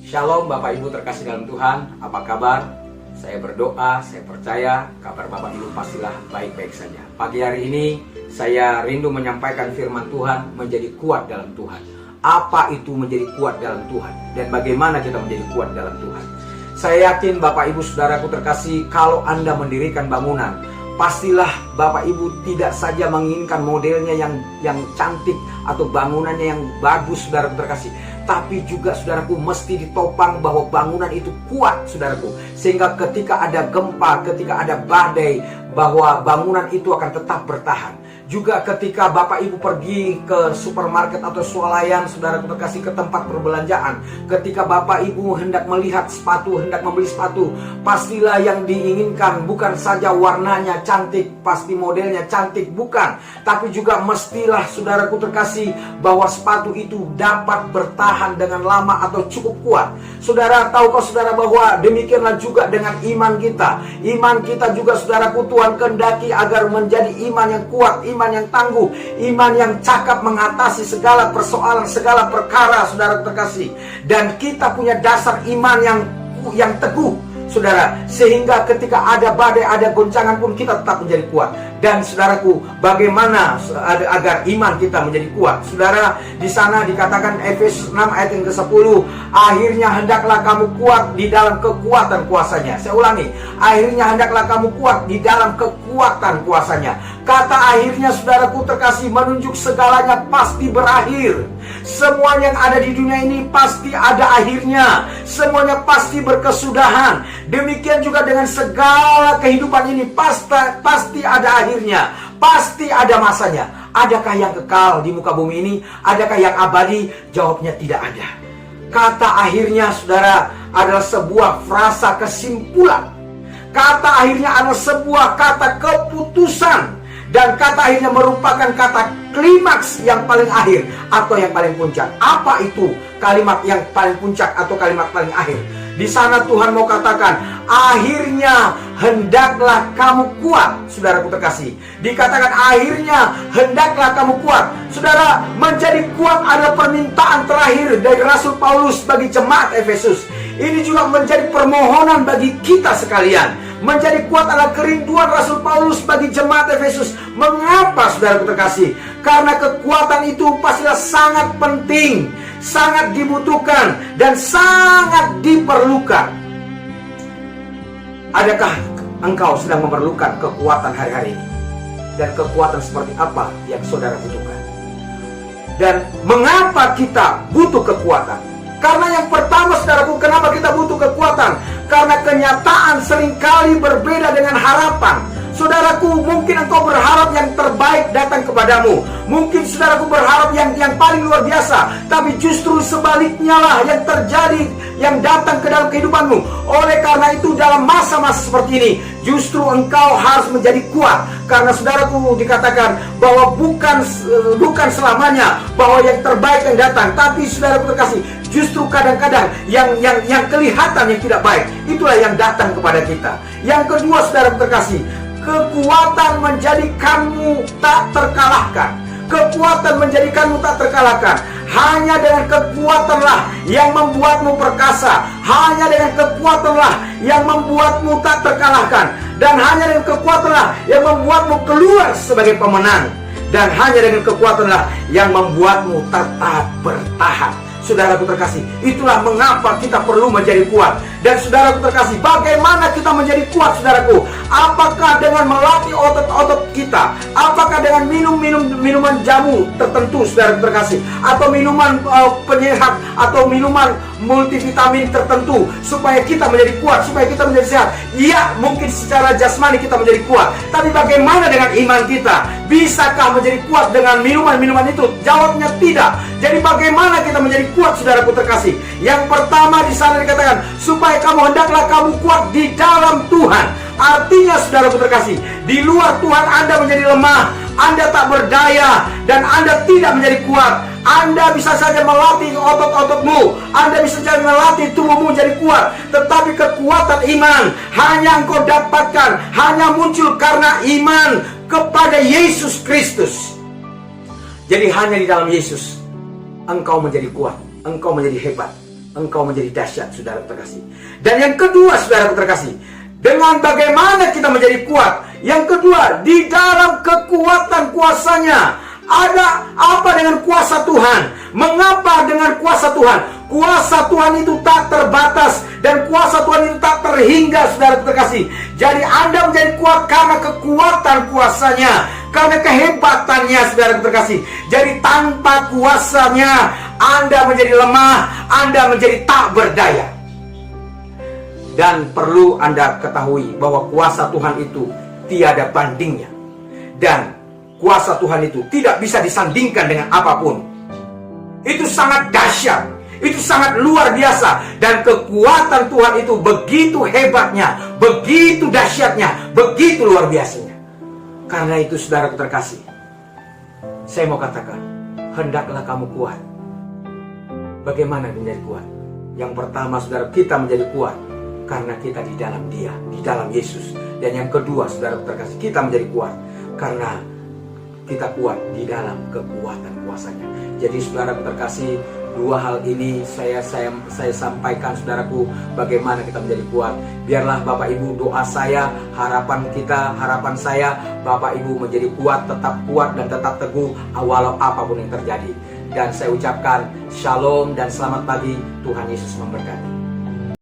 Shalom Bapak Ibu terkasih dalam Tuhan, apa kabar? Saya berdoa, saya percaya kabar Bapak Ibu pastilah baik-baik saja. Pagi hari ini saya rindu menyampaikan firman Tuhan menjadi kuat dalam Tuhan. Apa itu menjadi kuat dalam Tuhan? Dan bagaimana kita menjadi kuat dalam Tuhan? Saya yakin Bapak Ibu Saudaraku terkasih, kalau Anda mendirikan bangunan, pastilah Bapak Ibu tidak saja menginginkan modelnya yang cantik atau bangunannya yang bagus, saudaraku terkasih, tapi juga saudaraku mesti ditopang bahwa bangunan itu kuat, saudaraku, sehingga ketika ada gempa, ketika ada badai, bahwa bangunan itu akan tetap bertahan. Juga ketika Bapak Ibu pergi ke supermarket atau swalayan, saudaraku terkasih, ke tempat perbelanjaan, ketika Bapak Ibu hendak melihat sepatu, hendak membeli sepatu, pastilah yang diinginkan bukan saja warnanya cantik, pasti modelnya cantik, bukan, tapi juga mestilah saudaraku terkasih bahwa sepatu itu dapat bertahan dengan lama atau cukup kuat. Saudara, tahukah saudara bahwa demikianlah juga dengan iman kita. Iman kita juga saudaraku, Tuhan kehendaki agar menjadi iman yang kuat, iman yang tangguh, iman yang cakap mengatasi segala persoalan, segala perkara, saudara terkasih. Dan kita punya dasar iman yang teguh, saudara, sehingga ketika ada badai, ada goncangan pun kita tetap menjadi kuat. Dan saudaraku, bagaimana agar iman kita menjadi kuat? Saudara, di sana dikatakan Efesus 6 ayat yang ke-10, akhirnya hendaklah kamu kuat di dalam kekuatan kuasanya. Saya ulangi, akhirnya hendaklah kamu kuat di dalam kekuatan kuasanya. Kata akhirnya, saudaraku terkasih, menunjuk segalanya pasti berakhir. Semua yang ada di dunia ini pasti ada akhirnya. Semuanya pasti berkesudahan. Demikian juga dengan segala kehidupan ini pasti ada akhirnya, pasti ada masanya. Adakah yang kekal di muka bumi ini? Adakah yang abadi? Jawabnya tidak ada. Kata akhirnya, saudara, adalah sebuah frasa kesimpulan. Kata akhirnya adalah sebuah kata keputusan. Dan kata akhirnya merupakan kata klimaks yang paling akhir atau yang paling puncak. Apa itu kalimat yang paling puncak atau kalimat paling akhir? Di sana Tuhan mau katakan, akhirnya hendaklah kamu kuat, saudaraku terkasih. Dikatakan akhirnya hendaklah kamu kuat. Saudara, menjadi kuat adalah permintaan terakhir dari Rasul Paulus bagi jemaat Efesus. Ini juga menjadi permohonan bagi kita sekalian. Menjadi kuat adalah kerinduan Rasul Paulus bagi jemaat Efesus. Mengapa, saudaraku terkasih? Karena kekuatan itu pastilah sangat penting, sangat dibutuhkan, dan sangat diperlukan. Adakah engkau sedang memerlukan kekuatan hari-hari ini? Dan kekuatan seperti apa yang saudara butuhkan? Dan mengapa kita butuh kekuatan? Karena yang pertama, saudaraku, kenapa kita butuh kekuatan? Karena kenyataan seringkali berbeda dengan harapan. Saudaraku, mungkin engkau berharap yang terbaik datang kepadamu. Mungkin saudaraku berharap yang paling luar biasa. Tapi justru sebaliknya lah yang terjadi, yang datang ke dalam kehidupanmu. Oleh karena itu dalam masa-masa seperti ini, justru engkau harus menjadi kuat. Karena saudaraku dikatakan bahwa bukan selamanya bahwa yang terbaik yang datang. Tapi saudaraku terkasih, justru kadang-kadang yang kelihatan yang tidak baik, itulah yang datang kepada kita. Yang kedua, saudaraku terkasih, kekuatan menjadikanmu tak terkalahkan. Kekuatan menjadikanmu tak terkalahkan. Hanya dengan kekuatanlah yang membuatmu perkasa. Hanya dengan kekuatanlah yang membuatmu tak terkalahkan. Dan hanya dengan kekuatanlah yang membuatmu keluar sebagai pemenang. Dan hanya dengan kekuatanlah yang membuatmu tetap bertahan. Saudaraku terkasih, itulah mengapa kita perlu menjadi kuat. Dan saudaraku terkasih, bagaimana kita menjadi kuat, saudaraku? Apakah dengan melatih otot-otot kita? Apakah dengan minuman jamu tertentu, saudaraku terkasih? Atau minuman penyehat, atau minuman multivitamin tertentu, supaya kita menjadi kuat, supaya kita menjadi sehat? Iya, mungkin secara jasmani kita menjadi kuat. Tapi bagaimana dengan iman kita? Bisakah menjadi kuat dengan minuman-minuman itu? Jawabnya tidak. Jadi bagaimana kita menjadi kuat, saudaraku terkasih? Yang pertama di sana dikatakan, supaya kamu hendaklah kamu kuat di dalam Tuhan. Artinya, saudaraku terkasih, di luar Tuhan Anda menjadi lemah, Anda tak berdaya, dan Anda tidak menjadi kuat. Anda bisa saja melatih otot-ototmu, Anda bisa saja melatih tubuhmu menjadi kuat, tetapi kekuatan iman hanya engkau dapatkan, hanya muncul karena iman kepada Yesus Kristus. Jadi hanya di dalam Yesus engkau menjadi kuat, engkau menjadi hebat. engkau menjadi dahsyat, saudara terkasih. Dan yang kedua, saudara terkasih, dengan bagaimana kita menjadi kuat? Yang kedua, di dalam kekuatan kuasanya. Ada apa dengan kuasa Tuhan? Mengapa dengan kuasa Tuhan? Kuasa Tuhan itu tak terbatas dan kuasa Tuhan itu tak terhingga, saudara terkasih. Jadi Anda menjadi kuat karena kekuatan kuasanya, karena kehebatannya, saudara terkasih. Jadi tanpa kuasanya Anda menjadi lemah, Anda menjadi tak berdaya. Dan perlu Anda ketahui bahwa kuasa Tuhan itu tiada bandingnya. Dan kuasa Tuhan itu tidak bisa disandingkan dengan apapun. Itu sangat dahsyat, itu sangat luar biasa. Dan kekuatan Tuhan itu begitu hebatnya, begitu dahsyatnya, begitu luar biasanya. Karena itu, saudara terkasih, saya mau katakan, hendaklah kamu kuat. Bagaimana menjadi kuat? Yang pertama, saudara, kita menjadi kuat karena kita di dalam Dia, di dalam Yesus. Dan yang kedua, saudara terkasih, kita menjadi kuat karena kita kuat di dalam kekuatan kuasanya. Jadi saudara terkasih, dua hal ini saya sampaikan, saudaraku, bagaimana kita menjadi kuat. Biarlah Bapak Ibu doa saya, harapan kita, harapan saya, Bapak Ibu menjadi kuat, tetap kuat dan tetap teguh walau apapun yang terjadi. Dan saya ucapkan shalom dan selamat pagi. Tuhan Yesus memberkati.